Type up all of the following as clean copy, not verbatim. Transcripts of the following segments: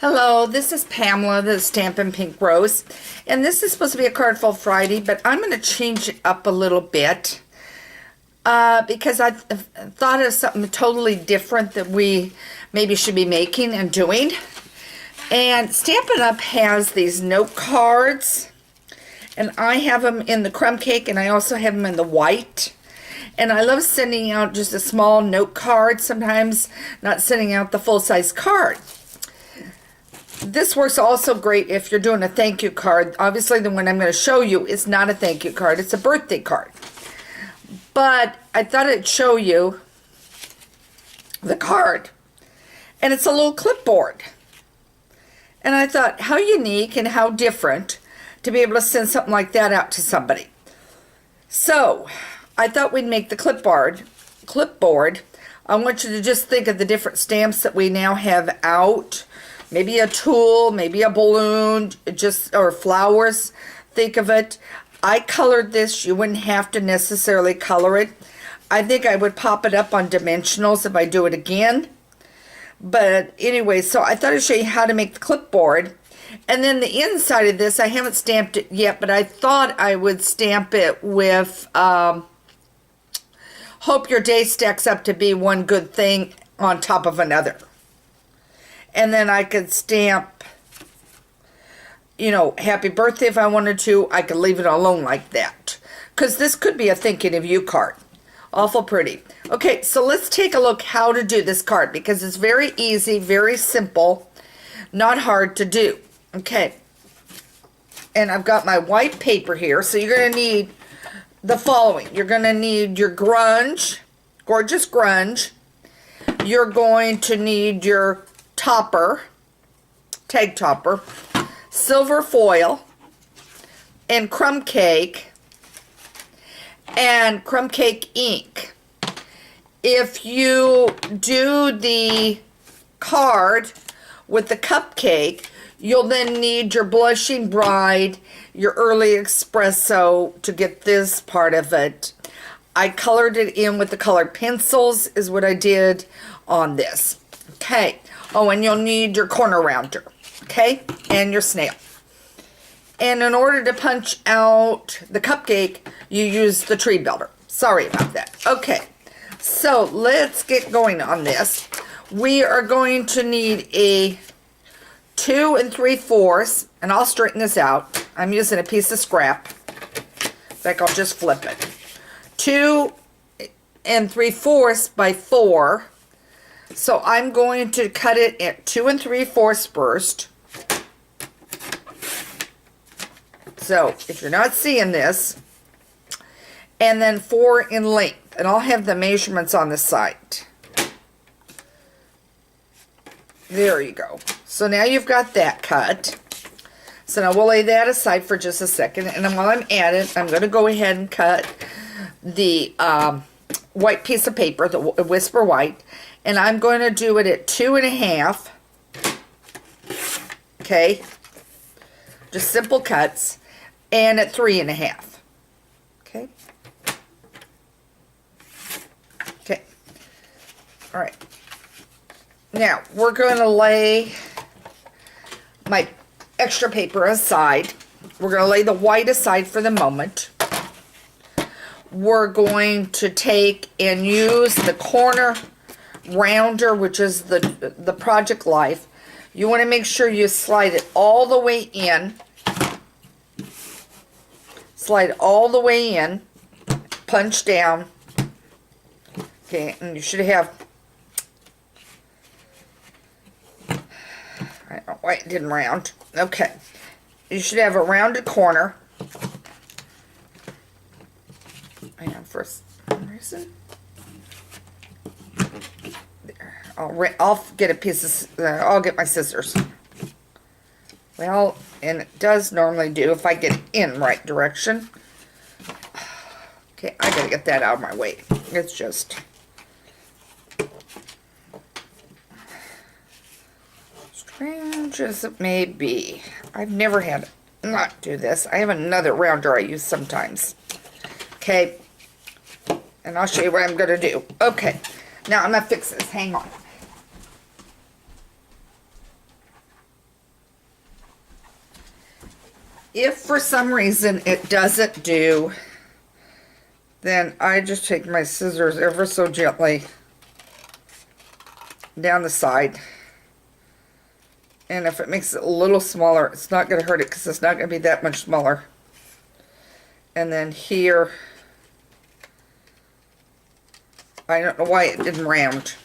Hello, this is Pamela, the Stampin' Pink Rose, and this is supposed to be a Cardful Friday, but I'm going to change it up a little bit because I thought of something totally different that we maybe should be making and doing. And Stampin' Up has these note cards, and I have them in the crumb cake, and I also have them in the white. And I love sending out just a small note card sometimes, not sending out the full-size card. This works also great if you're doing a thank you card. Obviously, the one I'm going to show you is not a thank you card. It's a birthday card. But I thought I'd show you the card. And it's a little clipboard. And I thought, how unique and how different to be able to send something like that out to somebody. So, I thought we'd make the clipboard. I want you to just think of the different stamps that we now have out. Maybe a tulle, maybe a balloon, or flowers. Think of it. I colored this. You wouldn't have to necessarily color it. I think I would pop it up on dimensionals if I do it again. But anyway, so I thought I'd show you how to make the clipboard. And then the inside of this, I haven't stamped it yet, but I thought I would stamp it with hope your day stacks up to be one good thing on top of another. And then I could stamp, happy birthday if I wanted to. I could leave it alone like that. Because this could be a thinking of you card. Awful pretty. Okay, so let's take a look how to do this card. Because it's very easy, very simple, not hard to do. Okay. And I've got my white paper here. So you're going to need the following. You're going to need your grunge, gorgeous grunge. You're going to need your topper, tag topper, silver foil, and crumb cake, and crumb cake ink. If you do the card with the cupcake, you'll then need your blushing bride, your early espresso to get this part of it. I colored it in with the colored pencils is what I did on this. Okay. Oh, and you'll need your corner rounder, okay, and your snail. And in order to punch out the cupcake, you use the tree builder. Sorry about that. Okay, so let's get going on this. We are going to need a 2 3/4, and I'll straighten this out. I'm using a piece of scrap. In fact, I'll just flip it. 2 3/4 by 4. So I'm going to cut it at 2 3/4 first. So if you're not seeing this, and then 4 in length, and I'll have the measurements on the side. There you go. So now you've got that cut. So now we'll lay that aside for just a second, and then while I'm at it, I'm going to go ahead and cut the white piece of paper, the Whisper White. And I'm going to do it at 2 1/2. Okay. Just simple cuts. And at 3 1/2. Okay. Okay. All right. Now, we're going to lay my extra paper aside. We're going to lay the white aside for the moment. We're going to take and use the corner rounder, which is the Project Life. You want to make sure you slide it all the way in. Slide all the way in. Punch down. Okay, and you should have, I don't know why it didn't round. Okay. You should have a rounded corner. And for some reason, I'll get a piece of, I'll get my scissors. Well, and it does normally do if I get it in right direction. Okay, I gotta get that out of my way. It's just strange as it may be. I've never had not do this. I have another rounder I use sometimes. Okay, and I'll show you what I'm gonna do. Okay, now I'm gonna fix this. Hang on. If for some reason it doesn't do, then I just take my scissors ever so gently down the side. And if it makes it a little smaller, it's not going to hurt it because it's not going to be that much smaller. And then here, I don't know why it didn't round.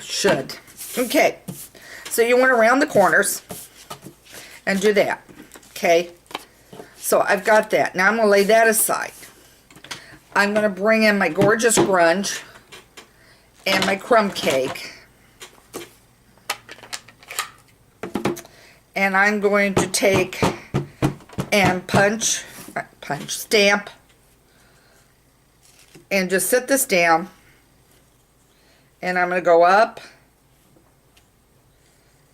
Should. Okay, so you want to round the corners and do that. Okay, so I've got that. Now I'm going to lay that aside. I'm going to bring in my gorgeous grunge and my crumb cake. And I'm going to take and stamp, and just set this down. And I'm going to go up,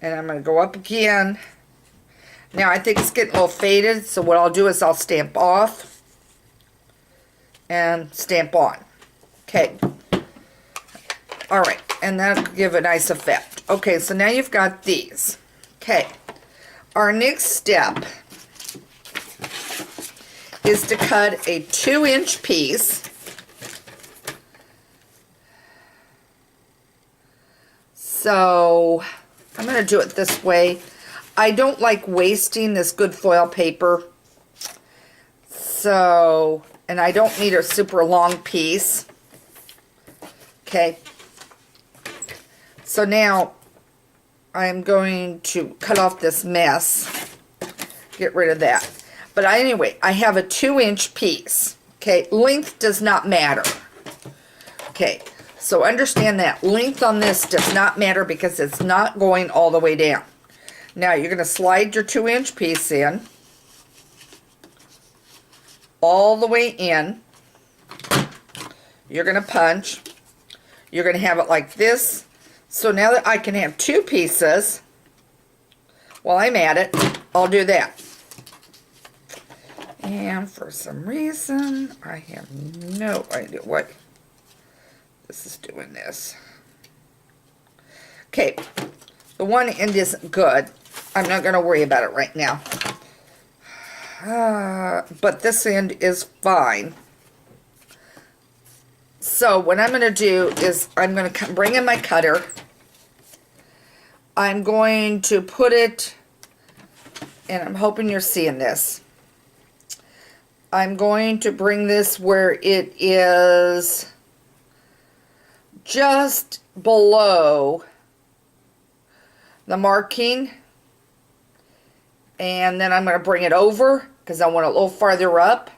and I'm going to go up again. Now I think it's getting a little faded, so what I'll do is I'll stamp off and stamp on. Okay. Alright, and that'll give a nice effect. Okay, so now you've got these. Okay. Our next step is to cut a 2-inch piece. So I'm going to do it this way. I don't like wasting this good foil paper. So, and I don't need a super long piece. Okay. So now I'm going to cut off this mess. Get rid of that. But anyway, I have a 2-inch piece. Okay, length does not matter. Okay, so understand that. Length on this does not matter because it's not going all the way down. Now you're going to slide your 2-inch piece in. All the way in. You're going to punch. You're going to have it like this. So now that I can have 2 pieces, while I'm at it, I'll do that. And for some reason, I have no idea what this is doing this. Okay, the one end isn't good. I'm not going to worry about it right now. But this end is fine. So what I'm going to do is I'm going to bring in my cutter. I'm going to put it, and I'm hoping you're seeing this. I'm going to bring this where it is just below the marking. And then I'm going to bring it over because I want it a little farther up.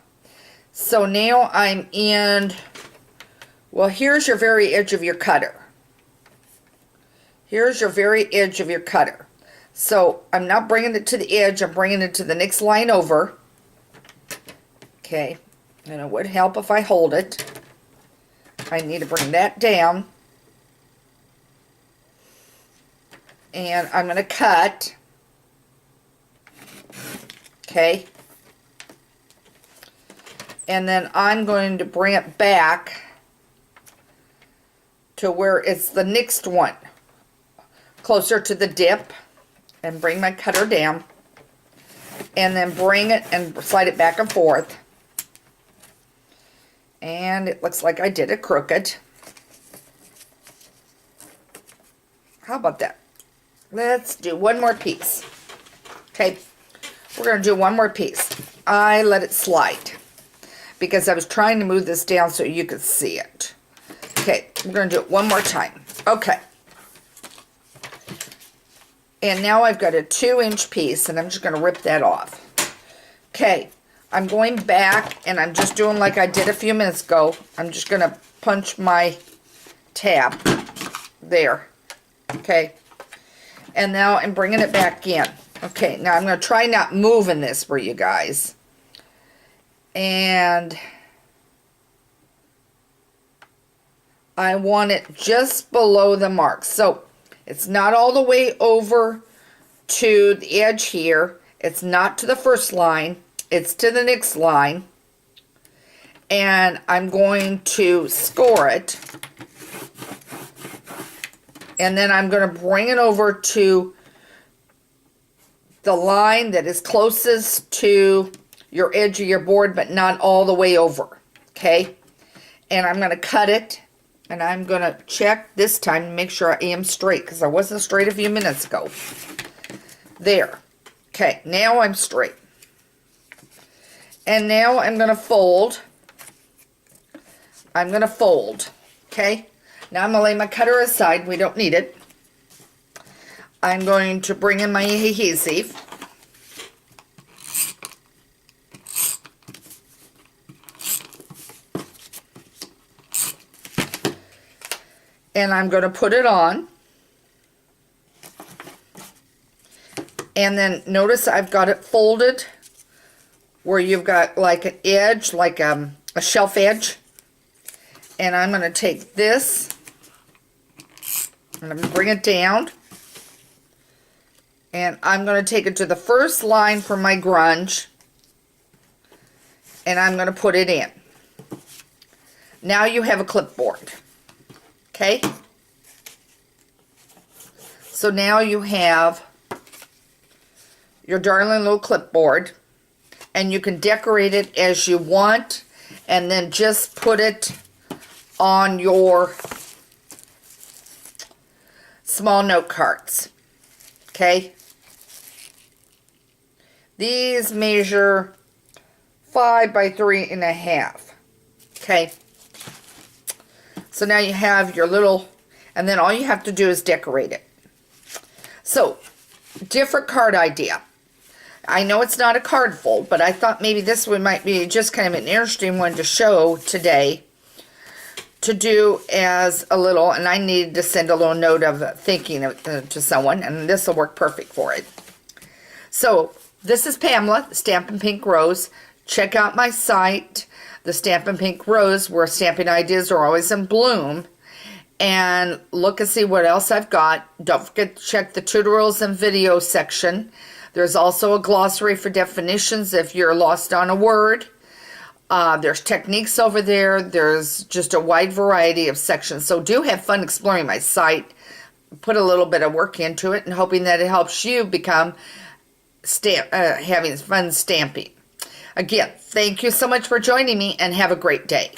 So now I'm in, well, here's your very edge of your cutter. Here's your very edge of your cutter. So I'm not bringing it to the edge, I'm bringing it to the next line over. Okay, and it would help if I hold it. I need to bring that down. And I'm going to cut. Okay. And then I'm going to bring it back to where it's the next one. Closer to the dip. And bring my cutter down. And then bring it and slide it back and forth. And it looks like I did it crooked. How about that? Let's do one more piece. Okay, we're going to do one more piece. I let it slide because I was trying to move this down so you could see it. Okay, we're going to do it one more time. Okay. And now I've got a 2-inch piece, and I'm just going to rip that off. Okay. I'm going back, and I'm just doing like I did a few minutes ago. I'm just going to punch my tab there. Okay. And now I'm bringing it back in. Okay, now I'm going to try not moving this for you guys. And I want it just below the mark. So it's not all the way over to the edge here. It's not to the first line. It's to the next line, and I'm going to score it, and then I'm going to bring it over to the line that is closest to your edge of your board, but not all the way over, okay? And I'm going to cut it, and I'm going to check this time to make sure I am straight, because I wasn't straight a few minutes ago. There. Okay, now I'm straight. And now I'm going to fold. I'm going to fold, okay? Now I'm going to lay my cutter aside. We don't need it. I'm going to bring in my adhesive. And I'm going to put it on. And then notice I've got it folded where you've got like an edge, like a shelf edge. And I'm going to take this and I'm going to bring it down. And I'm going to take it to the first line for my grunge. And I'm going to put it in. Now you have a clipboard. Okay? So now you have your darling little clipboard. And you can decorate it as you want. And then just put it on your small note cards. Okay? These measure 5 by 3.5. Okay? So now you have your little, and then all you have to do is decorate it. So, different card idea. I know it's not a card fold, but I thought maybe this one might be just kind of an interesting one to show today. To do as a little, and I needed to send a little note of thinking to someone, and this will work perfect for it. So, this is Pamela, Stampin' Pink Rose. Check out my site, the Stampin' Pink Rose, where stamping ideas are always in bloom. And look and see what else I've got. Don't forget to check the tutorials and video section. There's also a glossary for definitions if you're lost on a word. There's techniques over there. There's just a wide variety of sections. So do have fun exploring my site. Put a little bit of work into it and hoping that it helps you become having fun stamping. Again, thank you so much for joining me and have a great day.